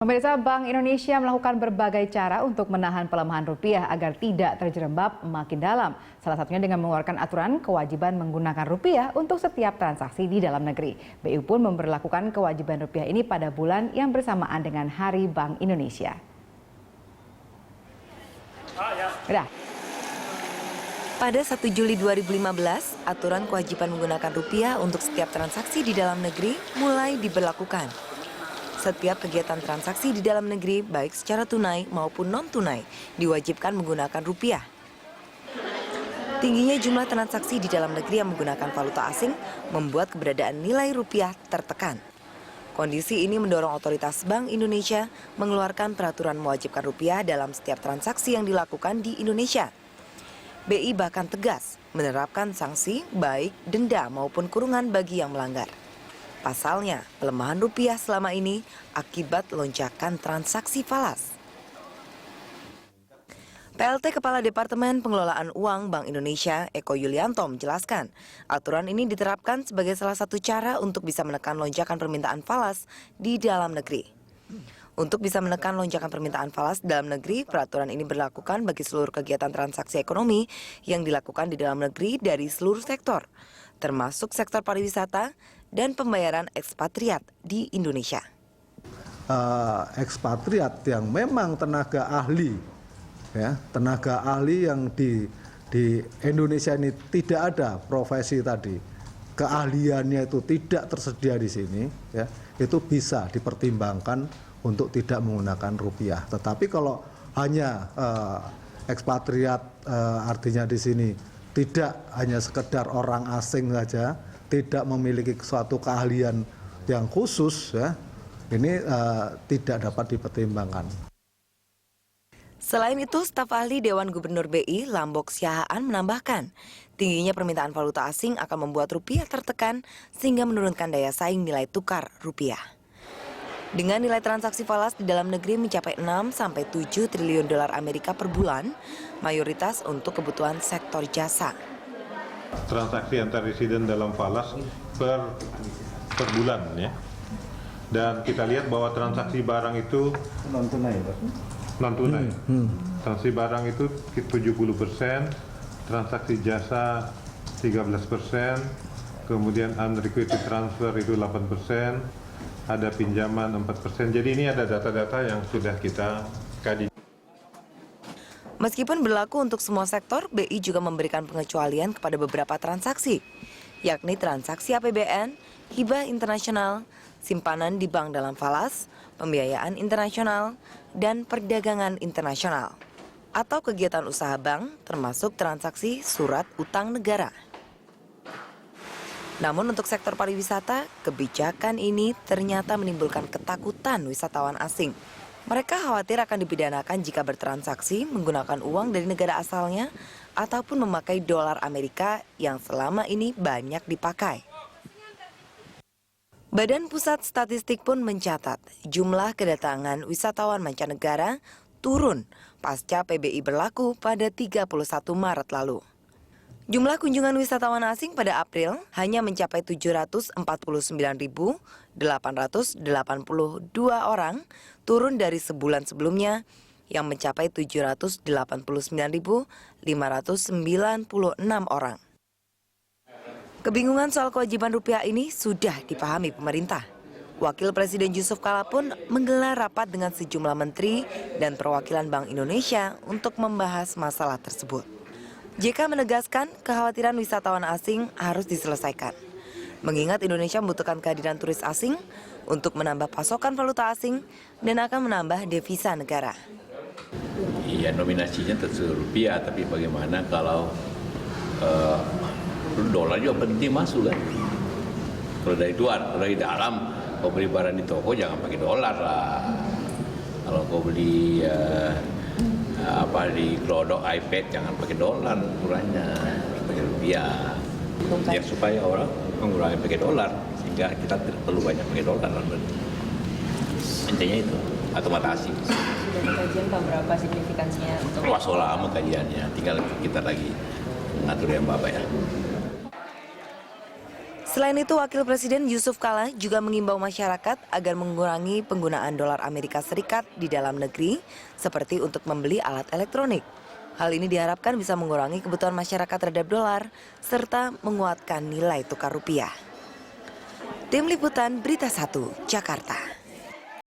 Pemirsa, Bank Indonesia melakukan berbagai cara untuk menahan pelemahan rupiah agar tidak terjerembab makin dalam. Salah satunya dengan mengeluarkan aturan kewajiban menggunakan rupiah untuk setiap transaksi di dalam negeri. BI pun memberlakukan kewajiban rupiah ini pada bulan yang bersamaan dengan Hari Bank Indonesia. Pada 1 Juli 2015, aturan kewajiban menggunakan rupiah untuk setiap transaksi di dalam negeri mulai diberlakukan. Setiap kegiatan transaksi di dalam negeri, baik secara tunai maupun non-tunai, diwajibkan menggunakan rupiah. Tingginya jumlah transaksi di dalam negeri yang menggunakan valuta asing membuat keberadaan nilai rupiah tertekan. Kondisi ini mendorong otoritas Bank Indonesia mengeluarkan peraturan mewajibkan rupiah dalam setiap transaksi yang dilakukan di Indonesia. BI bahkan tegas menerapkan sanksi baik denda maupun kurungan bagi yang melanggar. Pasalnya, pelemahan rupiah selama ini akibat lonjakan transaksi falas. PLT Kepala Departemen Pengelolaan Uang Bank Indonesia, Eko Yulianto, menjelaskan, aturan ini diterapkan sebagai salah satu cara untuk bisa menekan lonjakan permintaan falas di dalam negeri. Untuk bisa menekan lonjakan permintaan falas di dalam negeri, peraturan ini berlakukan bagi seluruh kegiatan transaksi ekonomi yang dilakukan di dalam negeri dari seluruh sektor, termasuk sektor pariwisata dan pembayaran ekspatriat di Indonesia. Ekspatriat yang memang tenaga ahli, ya, tenaga ahli yang di Indonesia ini tidak ada profesi tadi, keahliannya itu tidak tersedia di sini, ya, itu bisa dipertimbangkan untuk tidak menggunakan rupiah. Tetapi kalau hanya ekspatriat artinya di sini tidak hanya sekedar orang asing saja, tidak memiliki suatu keahlian yang khusus, ya, ini tidak dapat dipertimbangkan. Selain itu, staf ahli Dewan Gubernur BI, Lambok Siahaan, menambahkan, tingginya permintaan valuta asing akan membuat rupiah tertekan sehingga menurunkan daya saing nilai tukar rupiah. Dengan nilai transaksi falas di dalam negeri mencapai 6-7 triliun dolar Amerika per bulan, mayoritas untuk kebutuhan sektor jasa. Transaksi antar residen dalam falas per bulan, ya. Dan kita lihat bahwa transaksi barang itu non-tunai. Transaksi barang itu 70%, transaksi jasa 13%, kemudian unrequited transfer itu 8%, ada pinjaman 4%. Jadi ini ada data-data yang sudah kita kaji. Meskipun berlaku untuk semua sektor, BI juga memberikan pengecualian kepada beberapa transaksi, yakni transaksi APBN, hibah internasional, simpanan di bank dalam falas, pembiayaan internasional, dan perdagangan internasional, atau kegiatan usaha bank termasuk transaksi surat utang negara. Namun untuk sektor pariwisata, kebijakan ini ternyata menimbulkan ketakutan wisatawan asing. Mereka khawatir akan dipidanakan jika bertransaksi menggunakan uang dari negara asalnya ataupun memakai dolar Amerika yang selama ini banyak dipakai. Badan Pusat Statistik pun mencatat jumlah kedatangan wisatawan mancanegara turun pasca PBI berlaku pada 31 Maret lalu. Jumlah kunjungan wisatawan asing pada April hanya mencapai 749.882 orang, turun dari sebulan sebelumnya yang mencapai 789.596 orang. Kebingungan soal kewajiban rupiah ini sudah dipahami pemerintah. Wakil Presiden Yusuf Kala pun menggelar rapat dengan sejumlah menteri dan perwakilan Bank Indonesia untuk membahas masalah tersebut. JK menegaskan kekhawatiran wisatawan asing harus diselesaikan, mengingat Indonesia membutuhkan kehadiran turis asing untuk menambah pasokan valuta asing dan akan menambah devisa negara. Iya, nominasinya tetap rupiah, tapi bagaimana kalau dolar juga penting masuk kan? Kalau dari luar, kalau dari dalam, kau beli barang di toko jangan pakai dolar lah. Kalau kau beli di Glodok iPad jangan pakai dolar, ukurannya pakai rupiah. Ya supaya orang mengurangi pakai dolar sehingga kita tidak perlu banyak pakai dolar. Intinya itu otomatis. Sudah dikajian Pak, berapa signifikansinya untuk? Wah, so lama kajiannya, tinggal kita lagi mengatur yang Bapak ya. Selain itu, Wakil Presiden Yusuf Kala juga mengimbau masyarakat agar mengurangi penggunaan dolar Amerika Serikat di dalam negeri, seperti untuk membeli alat elektronik. Hal ini diharapkan bisa mengurangi kebutuhan masyarakat terhadap dolar, serta menguatkan nilai tukar rupiah. Tim Liputan Berita 1, Jakarta.